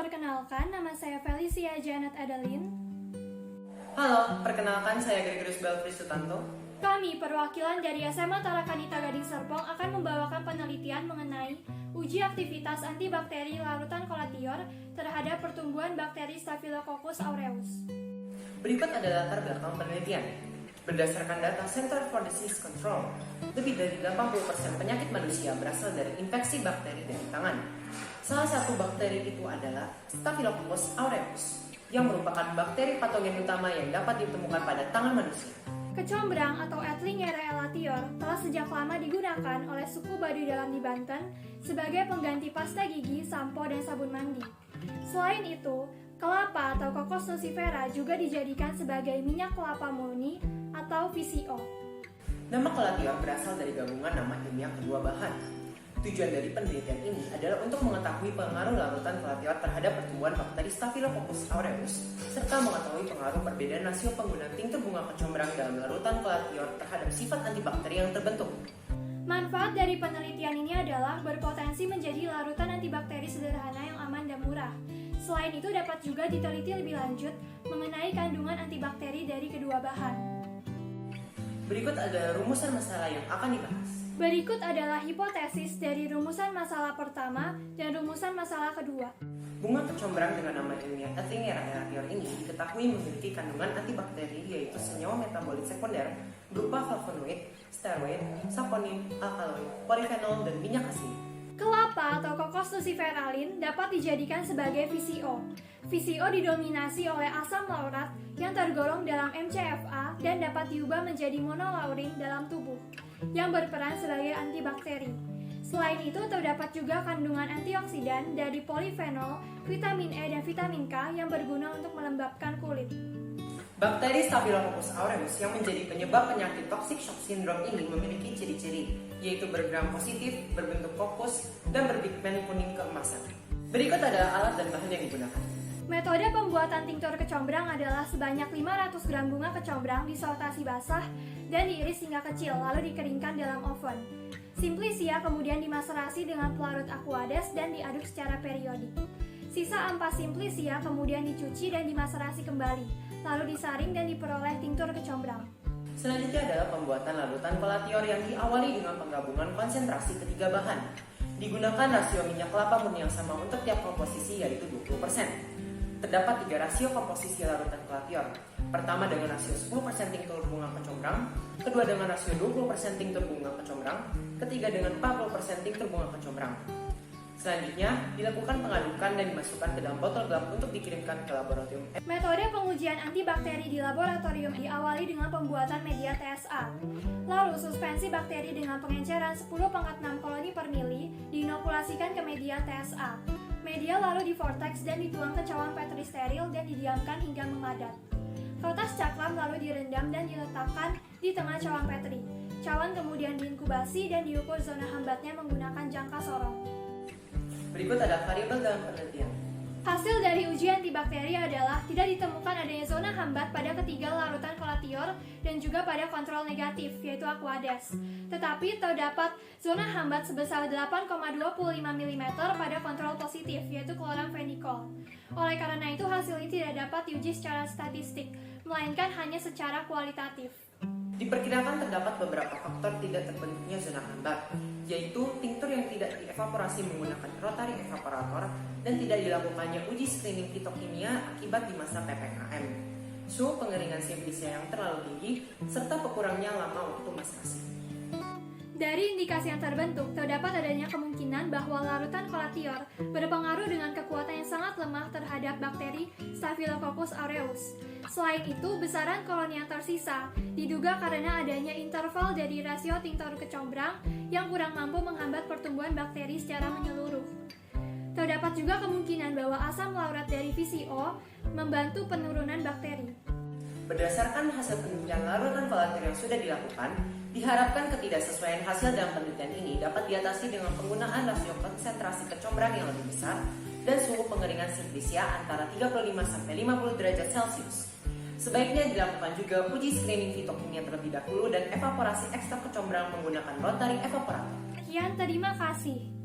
perkenalkan, nama saya Felicia Janet Adeline. Halo, perkenalkan saya Gregorius Belfri Sutanto. Kami, perwakilan dari SMA Tarakanita Gading Serpong, akan membawakan penelitian mengenai uji aktivitas antibakteri larutan kolatior terhadap pertumbuhan bakteri Staphylococcus aureus. Berikut adalah latar belakang penelitian. Berdasarkan data Center for Disease Control, lebih dari 80% penyakit manusia berasal dari infeksi bakteri dari tangan. Salah satu bakteri itu adalah Staphylococcus aureus, yang merupakan bakteri patogen utama yang dapat ditemukan pada tangan manusia. Kecombrang atau Etlingera elatior telah sejak lama digunakan oleh suku Baduy Dalam di Banten sebagai pengganti pasta gigi, sampo, dan sabun mandi. Selain itu, kelapa atau Cocos nucifera juga dijadikan sebagai minyak kelapa murni atau VCO. Nama kolatior berasal dari gabungan nama ilmiah kedua bahan. Tujuan dari penelitian ini adalah untuk mengetahui pengaruh larutan kolatior terhadap pertumbuhan bakteri Staphylococcus aureus, serta mengetahui pengaruh perbedaan rasio penggunaan tinktur bunga kecombrang dalam larutan kolatior terhadap sifat antibakteri yang terbentuk. Manfaat dari penelitian ini adalah berpotensi menjadi larutan antibakteri sederhana yang aman dan murah. Selain itu dapat juga diteliti lebih lanjut mengenai kandungan antibakteri dari kedua bahan. Berikut ada rumusan masalah yang akan dibahas. Berikut adalah hipotesis dari rumusan masalah pertama dan rumusan masalah kedua. Bunga kecombrang dengan nama ilmiah Etlingera elatior ini diketahui memiliki kandungan antibakteri yaitu senyawa metabolit sekunder berupa flavonoid, steroid, saponin, alkaloid, polifenol, dan minyak asli. Kelapa atau Cocos nuciferalin dapat dijadikan sebagai VCO. VCO didominasi oleh asam laurat yang tergolong dalam MCFA dan dapat diubah menjadi monolaurin dalam tubuh, yang berperan sebagai antibakteri. Selain itu, terdapat juga kandungan antioksidan dari polifenol, vitamin E, dan vitamin K yang berguna untuk melembabkan kulit. Bakteri Staphylococcus aureus yang menjadi penyebab penyakit toxic shock syndrome ini memiliki ciri-ciri, yaitu bergram positif, berbentuk kokus, dan berpigmen kuning keemasan. Berikut adalah alat dan bahan yang digunakan. Metode pembuatan tinktur kecombrang adalah sebanyak 500 gram bunga kecombrang disortasi basah dan diiris hingga kecil, lalu dikeringkan dalam oven. Simplicia kemudian dimaserasi dengan pelarut Aquades dan diaduk secara periodik. Sisa ampas Simplicia kemudian dicuci dan dimaserasi kembali, lalu disaring dan diperoleh tinktur kecombrang. Selanjutnya adalah pembuatan larutan kolatior yang diawali dengan penggabungan konsentrasi ketiga bahan. Digunakan rasio minyak kelapa murni yang sama untuk tiap komposisi, yaitu 20%. Terdapat 3 rasio komposisi larutan kolatior. Pertama dengan rasio 10% tinktur bunga kecombrang, kedua dengan rasio 20% tinktur bunga kecombrang, ketiga dengan 40% tinktur bunga kecombrang. Selanjutnya, dilakukan pengadukan dan dimasukkan ke dalam botol gelap untuk dikirimkan ke laboratorium. Metode pengujian antibakteri di laboratorium diawali dengan pembuatan media TSA. Lalu, suspensi bakteri dengan pengenceran 10⁻6 koloni per mili diinokulasikan ke media TSA. Media lalu divortex dan dituang ke cawan Petri steril dan didiamkan hingga memadat. Kertas cakram lalu direndam dan diletakkan di tengah cawan Petri. Cawan kemudian diinkubasi dan diukur zona hambatnya menggunakan jangka sorong. Berikut ada variabel dalam penelitian. Hasil dari uji antibakteri adalah tidak ditemukan adanya zona hambat pada ketiga larutan kolatior dan juga pada kontrol negatif, yaitu Aquades. Tetapi terdapat zona hambat sebesar 8,25 mm pada kontrol positif, yaitu chloramphenicol. Oleh karena itu, hasil ini tidak dapat diuji secara statistik, melainkan hanya secara kualitatif. Diperkirakan terdapat beberapa faktor tidak terbentuknya zona hambat, yaitu tinktur yang tidak dievaporasi menggunakan rotary evaporator dan tidak dilakukannya uji screening fitokimia akibat di masa PPKM, suhu pengeringan Simplicia yang terlalu tinggi, serta berkurangnya lama waktu maserasi. Dari indikasi yang terbentuk, terdapat adanya kemungkinan bahwa larutan kolatior berpengaruh dengan kekuatan yang sangat lemah terhadap bakteri Staphylococcus aureus. Selain itu, besaran koloni yang tersisa diduga karena adanya interval dari rasio tinktur kecombrang yang kurang mampu menghambat pertumbuhan bakteri secara menyeluruh. Terdapat juga kemungkinan bahwa asam laurat dari VCO membantu penurunan bakteri. Berdasarkan hasil penelitian larutan kolatior yang sudah dilakukan, diharapkan ketidaksesuaian hasil dalam penelitian ini dapat diatasi dengan penggunaan rasio konsentrasi kecombrang yang lebih besar dan suhu pengeringan Simplicia antara 35-50 derajat Celcius. Sebaiknya dilakukan juga uji screening fitokimia terlebih dahulu dan evaporasi ekstrak kecombrang menggunakan rotary evaporator. Sekian, terima kasih.